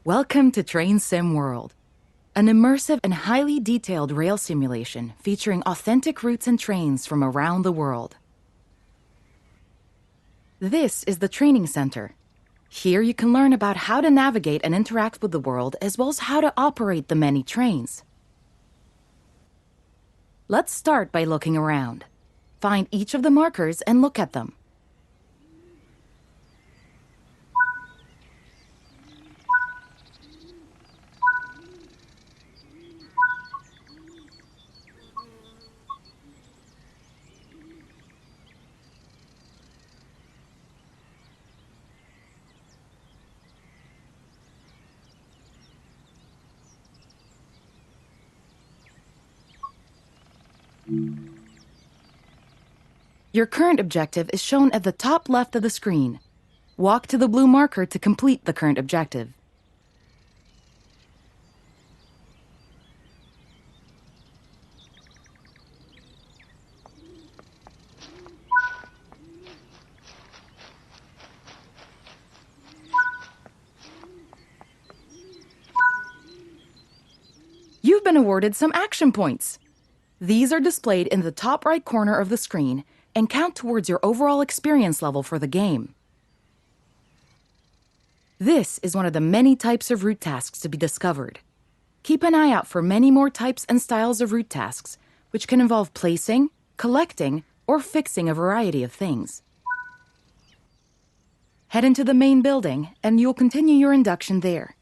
Welcome to Train Sim World, an immersive and highly detailed rail simulation featuring authentic routes and trains from around the world. This is the training center. Here you can learn about how to navigate and interact with the world, as well as how to operate the many trains. Let's start by looking around. Find each of the markers and look at them. Your current objective is shown at the top left of the screen. Walk to the blue marker to complete the current objective. You've been awarded some action points. These are displayed in the top right corner of the screen and count towards your overall experience level for the game. This is one of the many types of route tasks to be discovered. Keep an eye out for many more types and styles of route tasks, which can involve placing, collecting, or fixing a variety of things. Head into the main building, and you'll continue your induction there.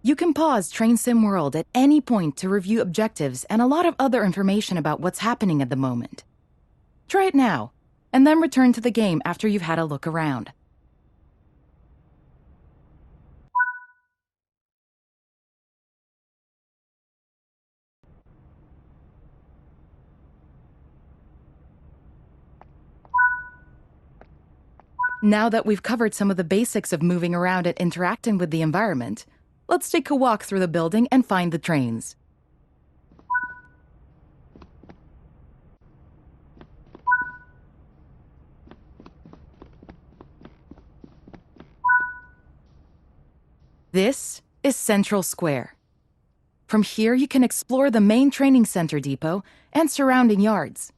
You can pause Train Sim World at any point to review objectives and a lot of other information about what's happening at the moment. Try it now, and then return to the game after you've had a look around. Now that we've covered some of the basics of moving around and interacting with the environment, let's take a walk through the building and find the trains. This is Central Square. From here, you can explore the main training center depot and surrounding yards.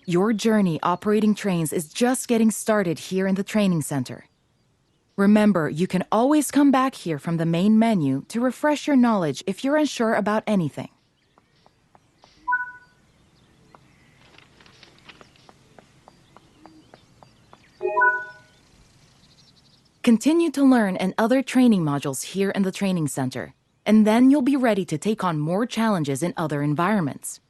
Your journey operating trains is just getting started here in the training center. Remember, you can always come back here from the main menu to refresh your knowledge if you're unsure about anything. Continue to learn and other training modules here in the training center, and then you'll be ready to take on more challenges in other environments.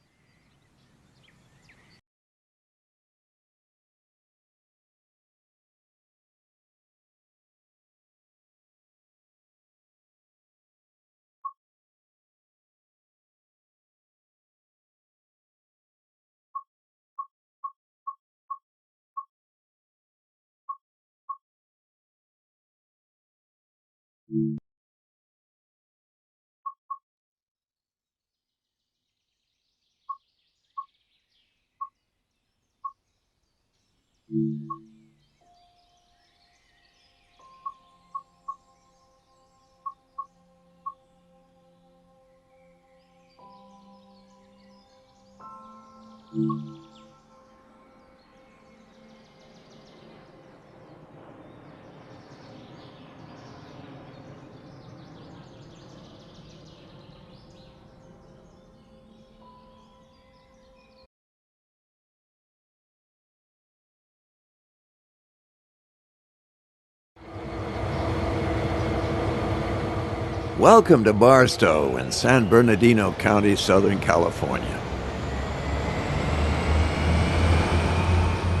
Welcome to Barstow in San Bernardino County, Southern California.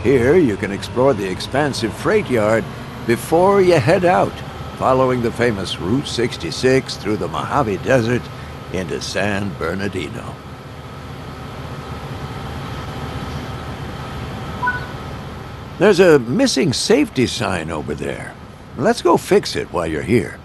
Here you can explore the expansive freight yard before you head out, following the famous Route 66 through the Mojave Desert into San Bernardino. There's a missing safety sign over there. Let's go fix it while you're here.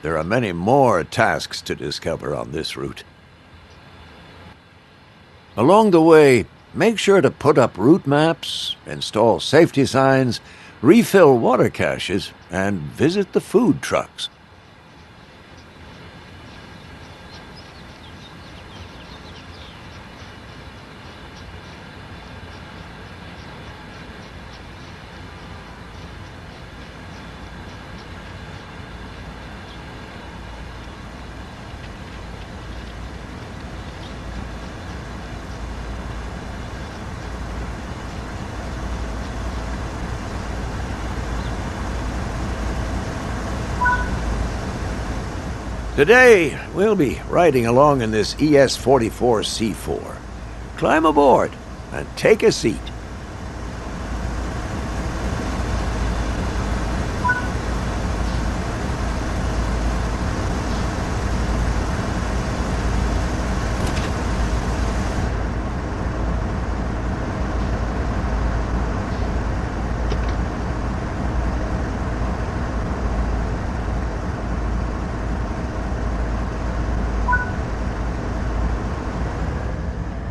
There are many more tasks to discover on this route. Along the way, make sure to put up route maps, install safety signs, refill water caches, and visit the food trucks. Today, we'll be riding along in this ES-44C4. Climb aboard and take a seat.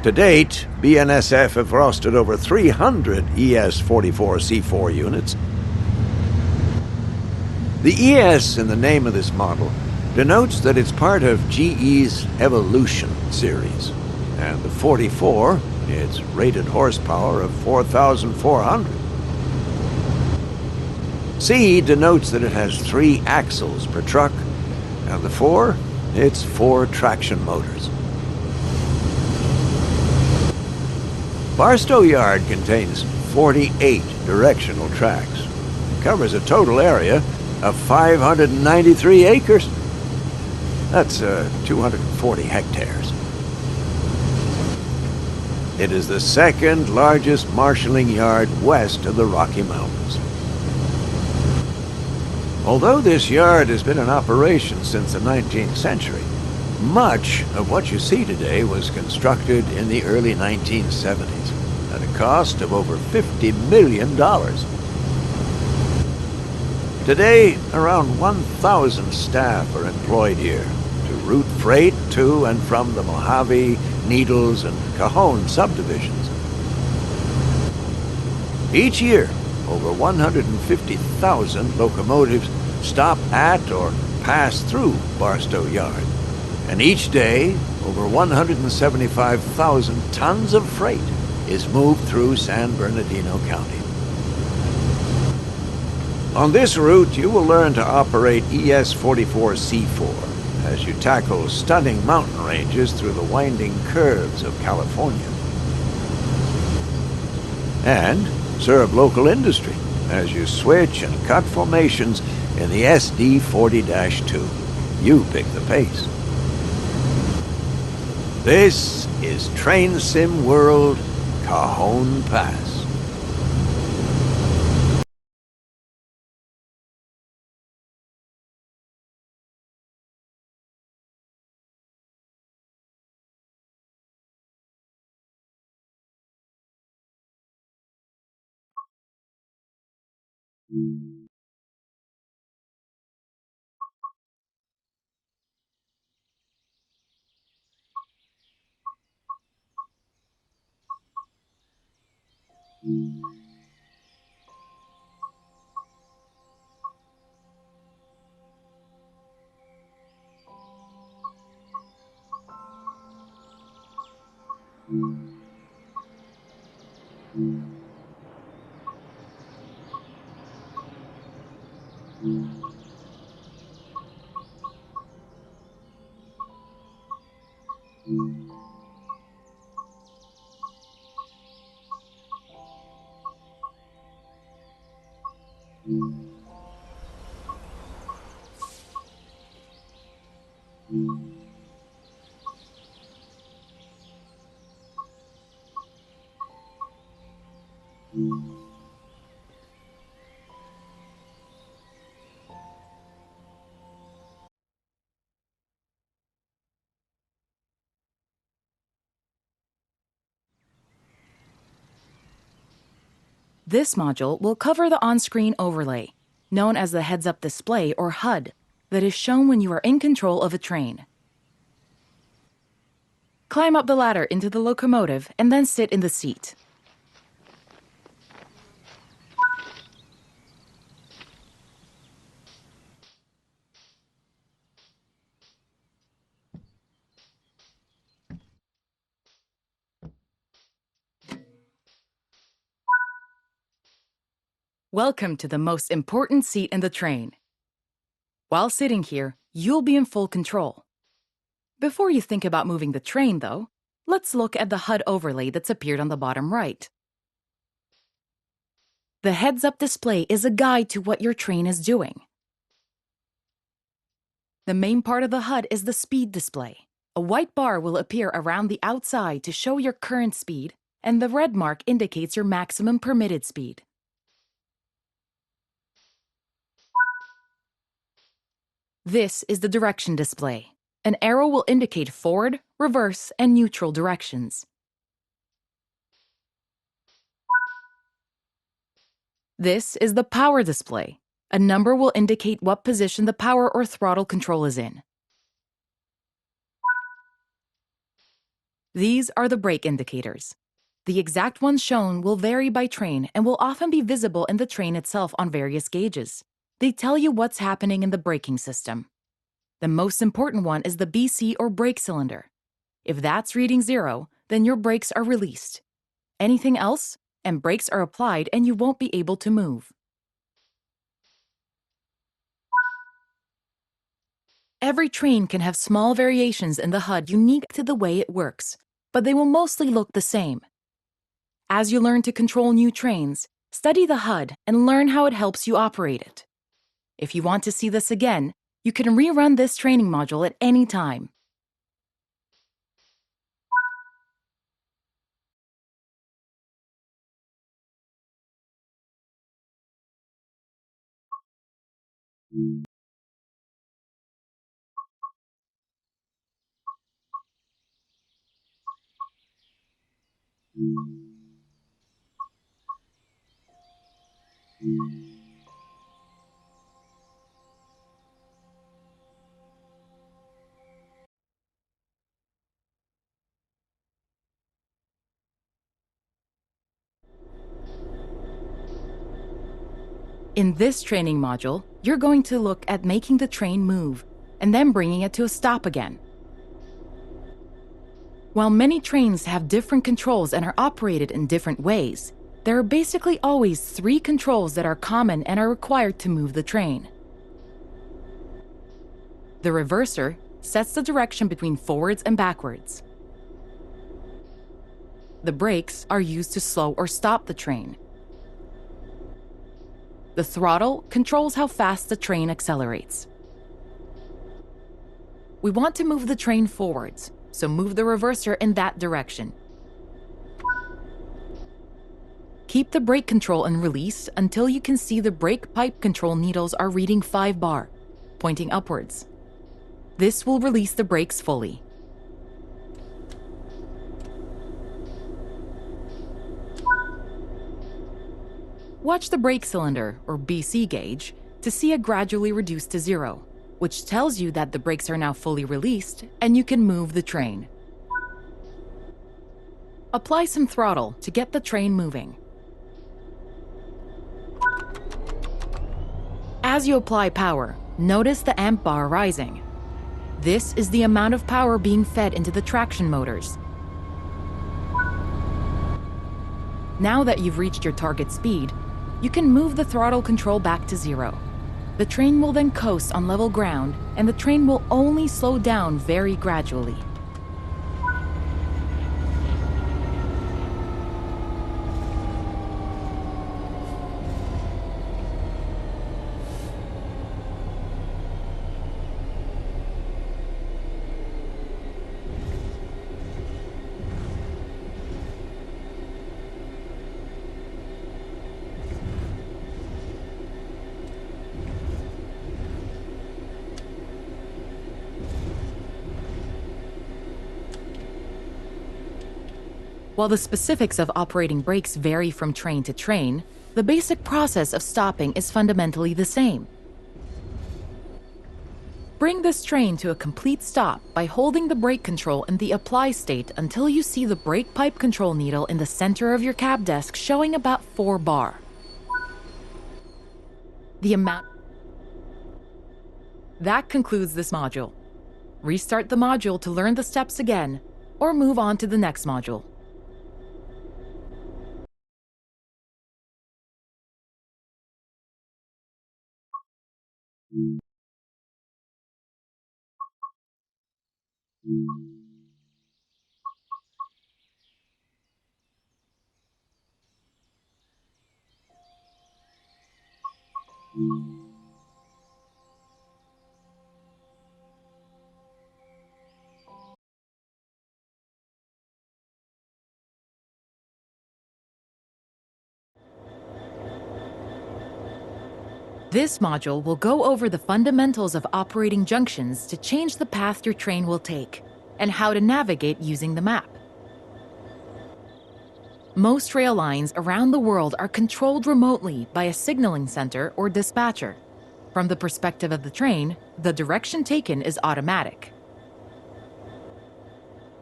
To date, BNSF have rostered over 300 ES-44C4 units. The ES in the name of this model denotes that it's part of GE's Evolution series, and the 44, its rated horsepower of 4,400. C denotes that it has 3 axles per truck, and the 4, it's 4 traction motors. Barstow Yard contains 48 directional tracks. It covers a total area of 593 acres. That's 240 hectares. It is the 2nd largest marshalling yard west of the Rocky Mountains. Although this yard has been in operation since the 19th century, much of what you see today was constructed in the early 1970s at a cost of over $50 million. Today, around 1,000 staff are employed here to route freight to and from the Mojave, Needles, and Cajon subdivisions. Each year, over 150,000 locomotives stop at or pass through Barstow Yard. And each day, over 175,000 tons of freight is moved through San Bernardino County. On this route, you will learn to operate ES-44C4 as you tackle stunning mountain ranges through the winding curves of California. And serve local industry as you switch and cut formations in the SD-40-2. You pick the pace. This is Train Sim World, Cajon Pass. This module will cover the on-screen overlay, known as the heads-up display or HUD, that is shown when you are in control of a train. Climb up the ladder into the locomotive and then sit in the seat. Welcome to the most important seat in the train. While sitting here, you'll be in full control. Before you think about moving the train, though, let's look at the HUD overlay that's appeared on the bottom right. The heads-up display is a guide to what your train is doing. The main part of the HUD is the speed display. A white bar will appear around the outside to show your current speed, and the red mark indicates your maximum permitted speed. This is the direction display. An arrow will indicate forward, reverse, and neutral directions. This is the power display. A number will indicate what position the power or throttle control is in. These are the brake indicators. The exact ones shown will vary by train and will often be visible in the train itself on various gauges. They tell you what's happening in the braking system. The most important one is the BC or brake cylinder. If that's reading 0, then your brakes are released. Anything else, and brakes are applied and you won't be able to move. Every train can have small variations in the HUD unique to the way it works, but they will mostly look the same. As you learn to control new trains, study the HUD and learn how it helps you operate it. If you want to see this again, you can rerun this training module at any time. In this training module, you're going to look at making the train move and then bringing it to a stop again. While many trains have different controls and are operated in different ways, there are basically always 3 controls that are common and are required to move the train. The reverser sets the direction between forwards and backwards. The brakes are used to slow or stop the train. The throttle controls how fast the train accelerates. We want to move the train forwards, so move the reverser in that direction. Keep the brake control and release until you can see the brake pipe control needles are reading 5 bar, pointing upwards. This will release the brakes fully. Watch the brake cylinder, or BC gauge, to see it gradually reduce to 0, which tells you that the brakes are now fully released and you can move the train. Apply some throttle to get the train moving. As you apply power, notice the amp bar rising. This is the amount of power being fed into the traction motors. Now that you've reached your target speed, you can move the throttle control back to 0. The train will then coast on level ground, and the train will only slow down very gradually. While the specifics of operating brakes vary from train to train, the basic process of stopping is fundamentally the same. Bring this train to a complete stop by holding the brake control in the apply state until you see the brake pipe control needle in the center of your cab desk showing about 4 bar. That concludes this module. Restart the module to learn the steps again, or move on to the next module. This module will go over the fundamentals of operating junctions to change the path your train will take, and how to navigate using the map. Most rail lines around the world are controlled remotely by a signaling center or dispatcher. From the perspective of the train, the direction taken is automatic.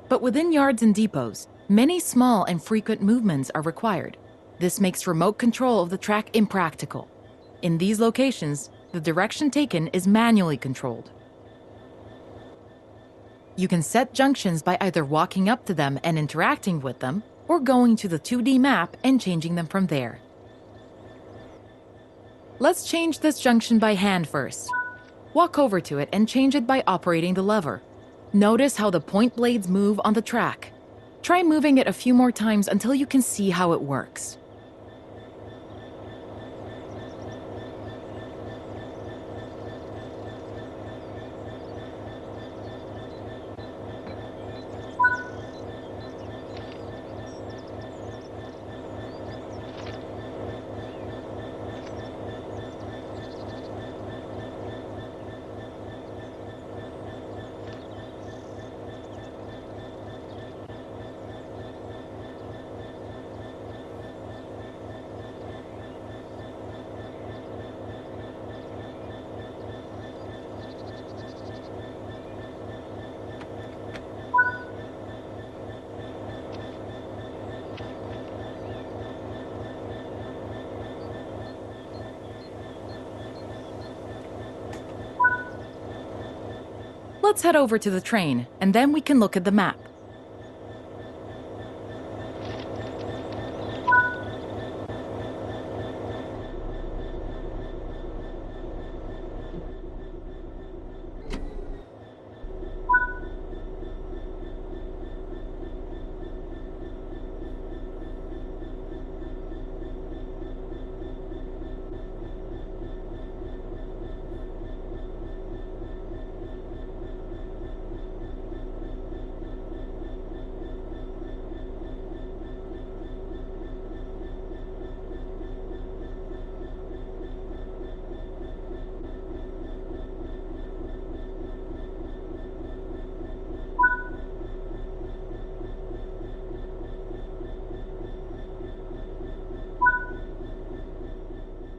But within yards and depots, many small and frequent movements are required. This makes remote control of the track impractical. In these locations, the direction taken is manually controlled. You can set junctions by either walking up to them and interacting with them, or going to the 2D map and changing them from there. Let's change this junction by hand first. Walk over to it and change it by operating the lever. Notice how the point blades move on the track. Try moving it a few more times until you can see how it works. Let's head over to the train, and then we can look at the map.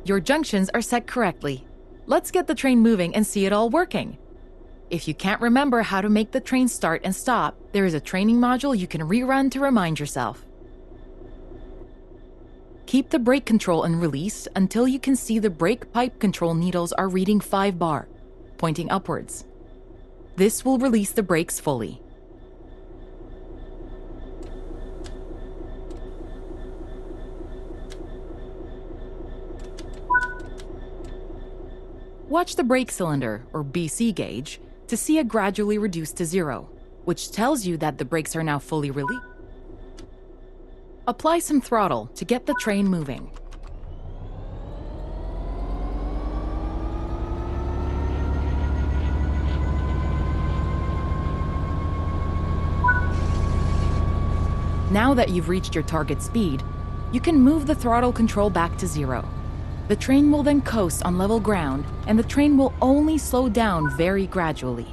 Your junctions are set correctly. Let's get the train moving and see it all working. If you can't remember how to make the train start and stop, there is a training module you can rerun to remind yourself. Keep the brake control and release until you can see the brake pipe control needles are reading 5 bar, pointing upwards. This will release the brakes fully. Watch the brake cylinder, or BC gauge, to see it gradually reduce to 0, which tells you that the brakes are now fully released. Apply some throttle to get the train moving. Now that you've reached your target speed, you can move the throttle control back to 0. The train will then coast on level ground, and the train will only slow down very gradually.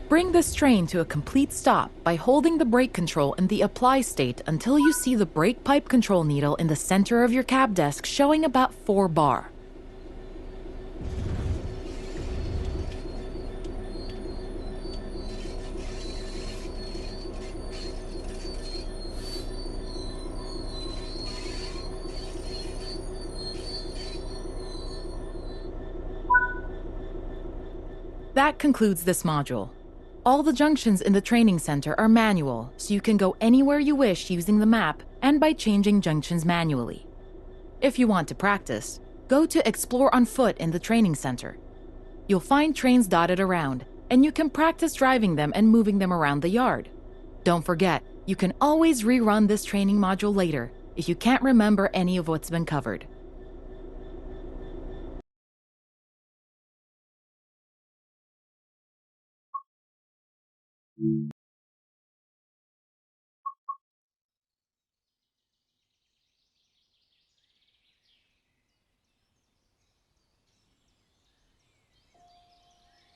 Bring this train to a complete stop by holding the brake control in the apply state until you see the brake pipe control needle in the center of your cab desk showing about 4 bar. That concludes this module. All the junctions in the training center are manual, so you can go anywhere you wish using the map and by changing junctions manually. If you want to practice, go to Explore on Foot in the training center. You'll find trains dotted around, and you can practice driving them and moving them around the yard. Don't forget, you can always rerun this training module later if you can't remember any of what's been covered.